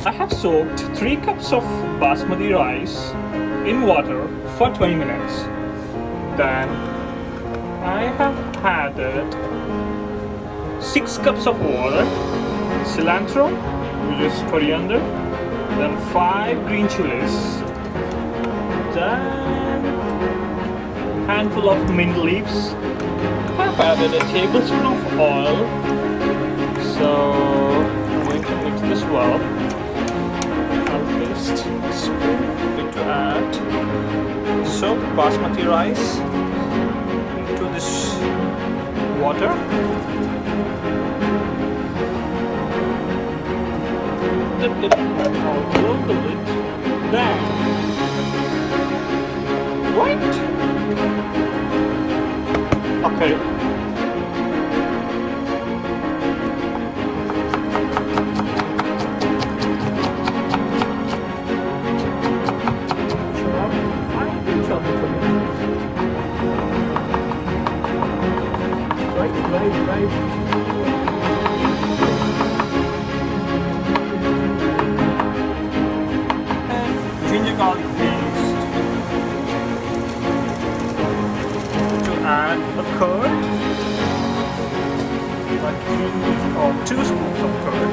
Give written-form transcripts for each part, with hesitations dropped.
I have soaked 3 cups of basmati rice in water for 20 minutes. Then I have added 6 cups of water, cilantro, which is coriander, then 5 green chilies, then handful of mint leaves. I've added a tablespoon of oil, so I'm going to mix this well. I'll paste a spoon. I'm going to add soaked basmati rice into this water. Dip it all over the lid. Then, what? Okay. Right. Ginger garlic paste. To add a curd, like 3 or 2 spoons of curd.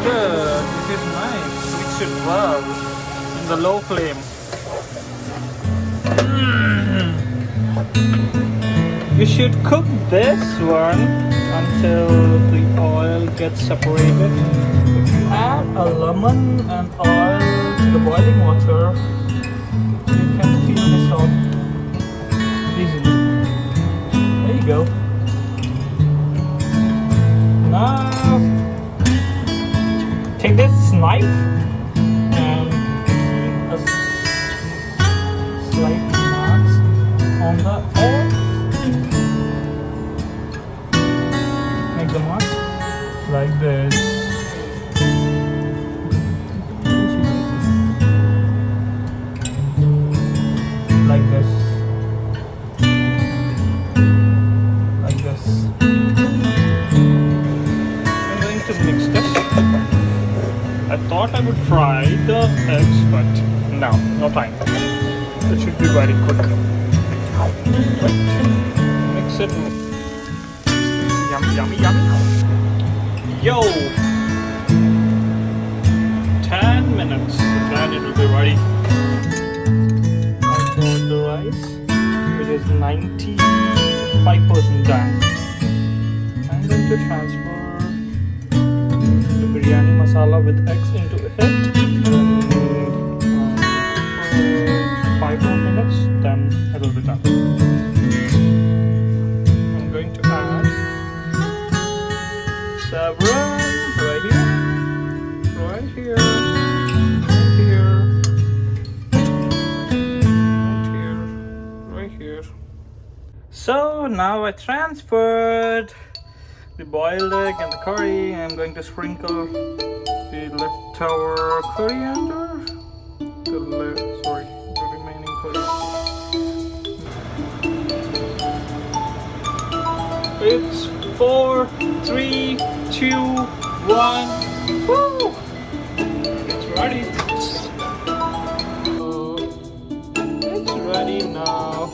Good, this is nice. Mix it well in the low flame. You should cook this one until the oil gets separated. If you add a lemon and oil to the boiling water, you can clean this out easily. There you go. Now, take this knife and a slight marks on the edge. Make the mark like this. Like this. Like this. I'm going to mix this. I thought I would fry the eggs, but no time. It should be very quick. Right. Mix it. Yummy. Yo! 10 minutes, then it will be ready. I got the rice, which is 95% done. I'm going to transfer the biryani masala with eggs into it. And 5 more minutes, then it will be done. I'm going to add several right here. So now I transferred the boiled egg and the curry. I'm going to sprinkle the leftover coriander, the remaining coriander. It's 4, 3, 2, 1. Woo! It's ready. It's ready now.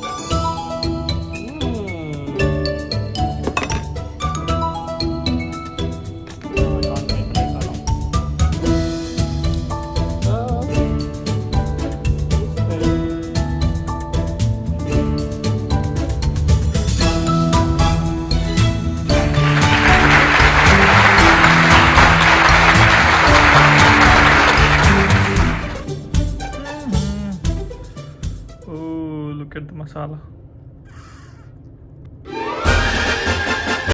Look at the masala.